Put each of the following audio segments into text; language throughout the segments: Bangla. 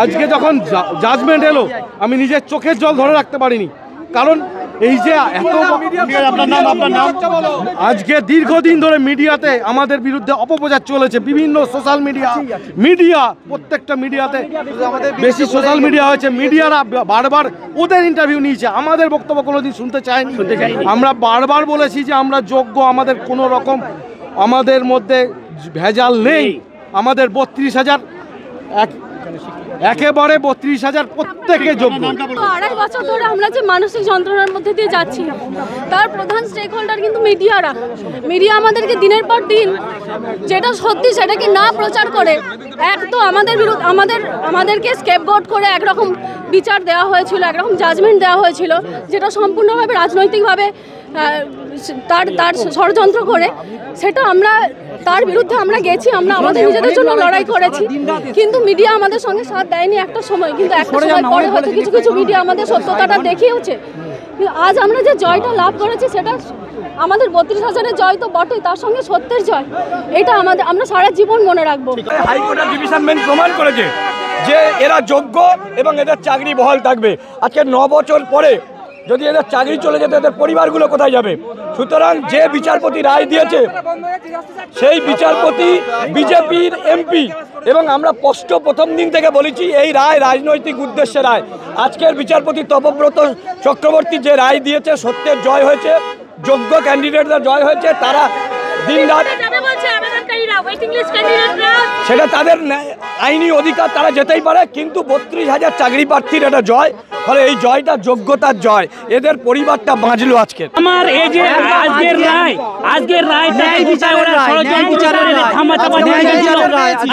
আজকে যখন জাজমেন্ট এলো আমি নিজের চোখের জল ধরে রাখতে পারিনি, কারণ এই যে এত আজকে দীর্ঘদিন ধরে মিডিয়াতে আমাদের বিরুদ্ধে অপপ্রচার চলেছে, বিভিন্ন সোশ্যাল মিডিয়া প্রত্যেকটা মিডিয়াতে বেশি সোশ্যাল মিডিয়া হয়েছে, মিডিয়ারা বারবার ওদের ইন্টারভিউ নিয়েছে, আমাদের বক্তব্য কোনোদিন শুনতে চায়নি। আমরা বারবার বলেছি যে আমরা যোগ্য, আমাদের কোনো রকম আমাদের মধ্যে ভেজাল নেই, আমাদের 32,000 একেবারে 32,000 প্রত্যেকে যোগ্য। 2.5 বছর ধরে আমরা যে মানসিক যন্ত্রণার মধ্যে দিয়ে যাচ্ছি, তার প্রধান স্টেক হোল্ডার কিন্তু মিডিয়া আমাদেরকে দিনের পর দিন যেটা সত্যি সেটাকে না প্রচার করে এক তো আমাদের বিরুদ্ধে আমাদেরকে স্কেপগোট করে একরকম বিচার দেওয়া হয়েছিল, একরকম জাজমেন্ট দেওয়া হয়েছিল, যেটা সম্পূর্ণভাবে রাজনৈতিকভাবে তার ষড়যন্ত্র করে, সেটা তার বিরুদ্ধে আমরা গেছি, আমরা আমাদের নিজেদের জন্য লড়াই করেছি, কিন্তু মিডিয়া আমাদের সঙ্গে সাথ দেয়নি একটা সময়, কিন্তু একটা সময় পরে হয়তো কিছু মিডিয়া আমাদের সত্যতাটা দেখিয়েছে। আজ আমরা যে জয়টা লাভ করেছি সেটা আমাদের 32,000-এর জয় তো বটেই, তার সঙ্গে সত্যের জয়, এটা আমরা সারা জীবন মনে রাখবো। হাইকোর্টের ডিভিশন বেঞ্চ প্রমাণ করেছে যে এরা যোগ্য এবং এদের চাকরি বহাল থাকবে। আজকে 9 বছর পরে যদি এদের চাকরি চলে যেত এদের পরিবারগুলো কোথায় যাবে? সুতরাং যে বিচারপতি রায় দিয়েছে সেই বিচারপতি বিজেপির এমপি, এবং আমরা স্পষ্ট প্রথম দিন থেকে বলেছি এই রায় রাজনৈতিক উদ্দেশ্যে রায়। আজকের বিচারপতি তপব্রত চক্রবর্তী যে রায় দিয়েছে, সত্যের জয় হয়েছে, যোগ্য ক্যান্ডিডেটদের জয় হয়েছে, তারা দিনরাত সেটা তাদের আইনি অধিকার, তারা যেতেই পারে, কিন্তু 32,000 চাকরি প্রার্থীর এটা জয়, ফলে এই জয়টা যোগ্যতার জয়, এদের পরিবারটা বাঁচলো। আজকে আমার এই যে আজকের রায়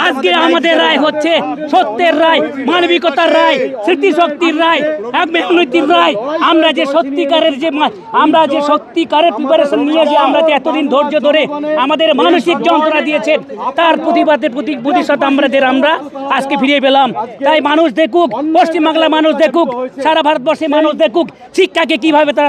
আজকে আমাদের রায় হচ্ছে সত্যের রায়, মানবিকতার রায়, স্মৃতিশক্তির রায়, মেহনতির রায়। আমরা যে সত্যিকারের প্রিপারেশন নিয়ে যে আমরা যে এতদিন ধৈর্য ধরে আমাদের মানসিক যন্ত্রণা দিয়েছেন, তার প্রতিশোধ আমরা আজকে ফিরিয়ে পেলাম। তাই মানুষ দেখুক, পশ্চিমবাংলার মানুষ দেখুক, সারা ভারতবর্ষের মানুষ দেখুক শিক্ষাকে কিভাবে তারা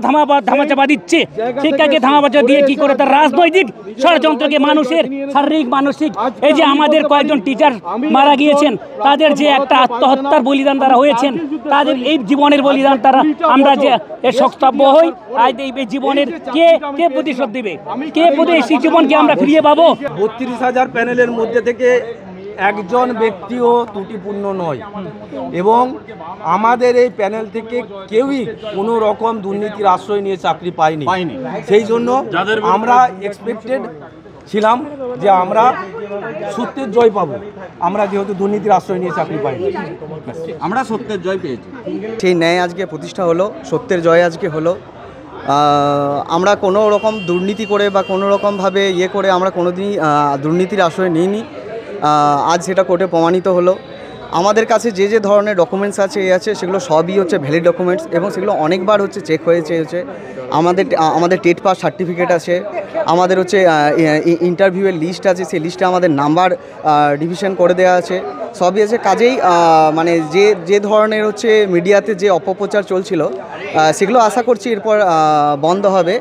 ধামাচাপা দিচ্ছে, শিক্ষাকে ধামাচাপা দিয়ে কি করে তার রাজনৈতিক ষড়যন্ত্রকে মানুষের শারীরিক মানসিক, এই যে আমাদের কয়েকজন টিচার মারা গিয়েছেন, তাদের যে একটা আত্মহত্যার বলিদান তারা হয়েছেন, তাদের এই জীবনের বলিদান তারা আমরা যে সক্তব্য হই, আজ এই জীবনের কে প্রতিশোধ দেবে, কে এই জীবনকে আমরা ফিরিয়ে পাবো? 32,000 প্যানেলের মধ্যে থেকে একজন ব্যক্তিও ত্রুটিপূর্ণ নয়, এবং আমাদের এই প্যানেল থেকে কেউই কোনো রকম দুর্নীতির আশ্রয় নিয়ে চাকরি পায়নি। সেই জন্য আমরা এক্সপেক্টেড ছিলাম যে আমরা সত্যের জয় পাবো, আমরা যেহেতু দুর্নীতির আশ্রয় নিয়ে চাকরি পাইনি, আমরা সত্যের জয় পেয়েছি। সেই ন্যায় আজকে প্রতিষ্ঠা হলো, সত্যের জয় আজকে হলো। আমরা কোনো রকম দুর্নীতি করে বা কোনো রকমভাবে করে আমরা কোনোদিনই দুর্নীতির আশ্রয় নিইনি। আজ সেটা কোর্টে প্রমাণিত হলো। আমাদের কাছে যে ধরনের ডকুমেন্টস আছে সেগুলো সবই হচ্ছে ভ্যালিড ডকুমেন্টস, এবং সেগুলো অনেকবার চেক হয়েছে। আমাদের টেট পাস সার্টিফিকেট আছে, আমাদের ইন্টারভিউয়ের লিস্ট আছে, সেই লিস্টে আমাদের নাম্বার ডিভিশন করে দেওয়া আছে, সবই আছে। কাজেই মানে যে ধরনের মিডিয়াতে যে অপপ্রচার চলছিল সেগুলো আশা করছি এরপর বন্ধ হবে।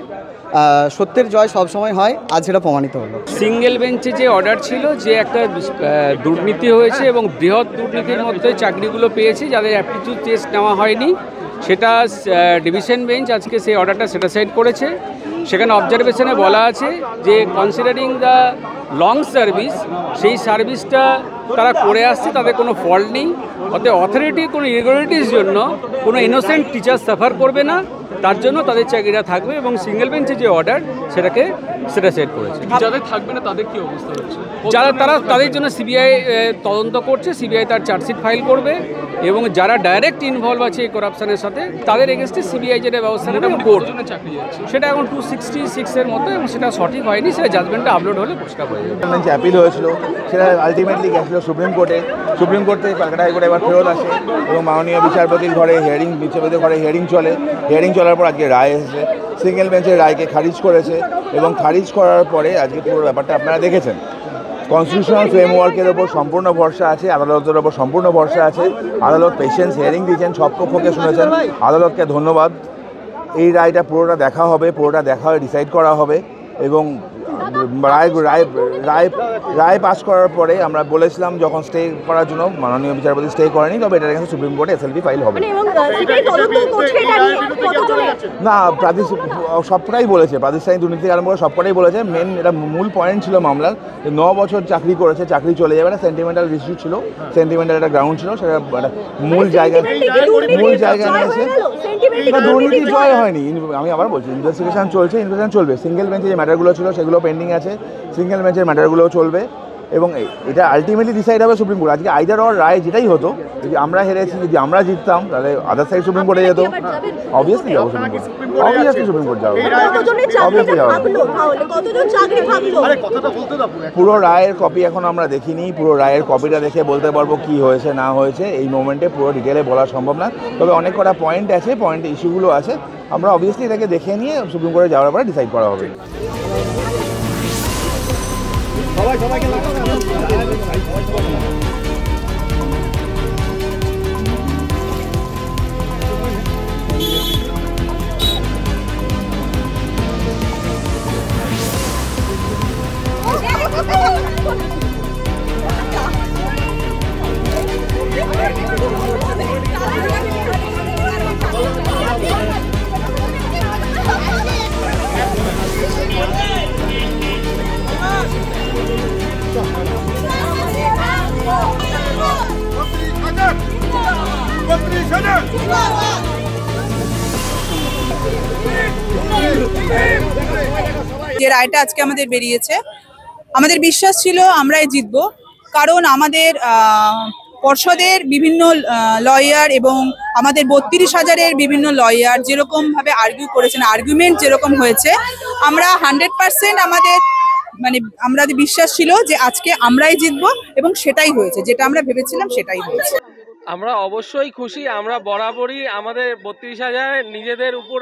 সত্যের জয় সবসময় হয়, আজ সেটা প্রমাণিত হলো। সিঙ্গেল বেঞ্চে যে অর্ডার ছিল যে একটা দুর্নীতি হয়েছে এবং বৃহৎ দুর্নীতির মধ্যে চাকরিগুলো পেয়েছে যাদের অ্যাপটিটিউড টেস্ট নেওয়া হয়নি, সেটা ডিভিশন বেঞ্চ আজকে সেই অর্ডারটা সেটিসফাইড করেছে। সেখানে অবজারভেশনে বলা আছে যে কনসিডারিং দ্য লং সার্ভিস, সেই সার্ভিসটা তারা করে আসছে, তাদের কোনো ফল্ট নেই, অতএব অথরিটি কোনো ইরেগুলারিটির জন্য কোনো ইনোসেন্ট টিচার সাফার করবে না, তার জন্য তাদের চাকরিটা থাকবে এবং সিঙ্গেল বেঞ্চে যে অর্ডার সেটা সেট করেছে। যাদের থাকবে না তাদের কি অবস্থা হচ্ছে? তাদের জন্য সিবিআই তদন্ত করছে, সিবিআই তার চার্জশিট ফাইল করবে এবং যারা ডাইরেক্ট ইনভলভ আছে এই করাপশনের সাথে তাদের এগেনস্টে সিবিআই যেটা ব্যবস্থা নেবে কোর্ট, সেটা এখন 266-এর মতো এবং সেটা সঠিক হয়নি, সেটা জাজমেন্টটা আপলোড হলে পরিষ্কার হয়ে যাবে। অ্যাপিল হয়েছিল, সেটা আলটিমেটলি গেছিলো সুপ্রিম কোর্টে। সুপ্রিম কোর্ট থেকে কলকাতা হাইকোর্টে এবার ফেরত আসে এবং মাননীয় বিচারপতির ঘরে বিচারপতির ঘরে হিয়ারিং চলে। হিয়ারিং চলার পর আজকে রায় এসেছে, সিঙ্গেল বেঞ্চের রায়কে খারিজ করেছে এবং খারিজ করার পরে আজকে পুরো ব্যাপারটা আপনারা দেখেছেন। কনস্টিটিউশনাল ফ্রেমওয়ার্কের ওপর সম্পূর্ণ ভরসা আছে, আদালতের ওপর সম্পূর্ণ ভরসা আছে। আদালত পেশেন্স হিয়ারিং দিয়েছেন, সব পক্ষকে শুনেছেন, আদালতকে ধন্যবাদ। এই রায়টা পুরোটা দেখা হবে, পুরোটা দেখা হয়ে ডিসাইড করা হবে এবং রায় পাস করার পরে আমরা বলেছিলাম যখন স্টে করার জন্য, মাননীয় বিচারপতি স্টে করেনি, তবে এটার কাছে সুপ্রিম কোর্টে এসএলপি ফাইল হবে না। সবটাই বলেছে, প্রাতিষ্ঠানিক দুর্নীতি আরম্ভ করে সবকটাই বলেছে। মেন এটা মূল পয়েন্ট ছিল মামলার, 9 বছর চাকরি করেছে, চাকরি চলে যাবে না, সেন্টিমেন্টাল ইস্যু ছিল, সেন্টিমেন্টাল একটা গ্রাউন্ড ছিল, সেটা মূল জায়গায় নিয়েছে। দুর্নীতি জয় হয়নি, আমি আবার বলছি ইনভেস্টিগেশন চলছে, ইনভেস্টিগেশন চলবে। সিঙ্গেল বেঞ্চে যে ম্যাটারগুলো ছিল সেগুলো পেন্ডিং আছে, সিঙ্গেল বেঞ্চের ম্যাটারগুলোও চলবে এবং এটা আলটিমেটলি ডিসাইড হবে সুপ্রিম কোর্ট। আজকে আইদার অর রায় যেটাই হতো, যদি আমরা হেরেছি, যদি আমরা জিততাম, তাহলে আদার সাইড সুপ্রিম কোর্টে যেত। অবভিয়াসলি যাবো supreme court, obviously supreme court যাবো, অবভিয়াসলি যাবো। পুরো রায়ের কপি এখন আমরা দেখিনি, পুরো রায়ের কপিটা দেখে বলতে পারবো কি হয়েছে না হয়েছে। এই মোমেন্টে পুরো ডিটেলে বলা সম্ভব না, তবে অনেক কটা পয়েন্ট আছে, পয়েন্ট ইস্যুগুলো আছে, আমরা অবভিয়াসলি এটাকে দেখে নিয়ে সুপ্রিম কোর্টে যাওয়ার পরে ডিসাইড করা হবে। যে রায়টা আজকে আমাদের বেরিয়েছে, আমাদের বিশ্বাস ছিল আমরাই জিতবো, কারণ আমাদের পর্ষদের বিভিন্ন লয়ার এবং আমাদের 32,000-এর বিভিন্ন লয়ার যেরকম ভাবে আর্গিউ করেছেন, আর্গুমেন্ট যেরকম হয়েছে, আমরা 100% আমাদের বিশ্বাস ছিল যে আজকে আমরাই জিতবো এবং সেটাই হয়েছে, যেটা আমরা ভেবেছিলাম সেটাই হয়েছে। আমরা অবশ্যই খুশি, আমরা বরাবরই আমাদের 32,000 নিজেদের উপর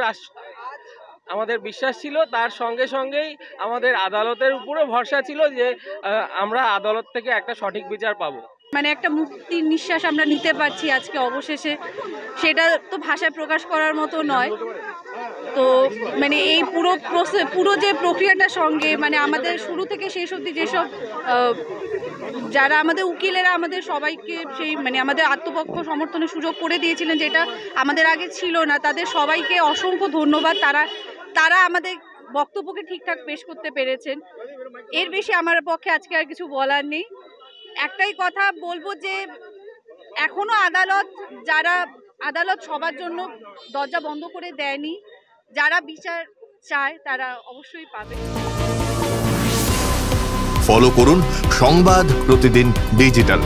আমাদের বিশ্বাস ছিল, তার সঙ্গে সঙ্গেই আমাদের আদালতের উপরও ভরসা ছিল যে আমরা আদালত থেকে একটা সঠিক বিচার পাবো। একটা মুক্তির নিঃশ্বাস আমরা নিতে পারছি আজকে অবশেষে, সেটা তো ভাষায় প্রকাশ করার মতো নয়। তো এই পুরো যে প্রক্রিয়াটার সঙ্গে আমাদের শুরু থেকে শেষ অবধি যেসব যারা আমাদের উকিলেরা আমাদের সবাইকে সেই আমাদের আত্মপক্ষ সমর্থনের সুযোগ করে দিয়েছিলেন, যেটা আমাদের আগে ছিল না, তাদের সবাইকে অসংখ্য ধন্যবাদ। তারা আমাদের বক্তব্যকে ঠিকঠাক পেশ করতে পেরেছেন। এর বেশি আমার পক্ষে আজকে আর কিছু বলার নেই। একটাই কথা বলবো যে এখনো আদালত সবার জন্য দরজা বন্ধ করে দেয়নি, যারা বিচার চায় তারা অবশ্যই পাবে। ফলো করুন সংবাদ প্রতিদিন ডিজিটাল।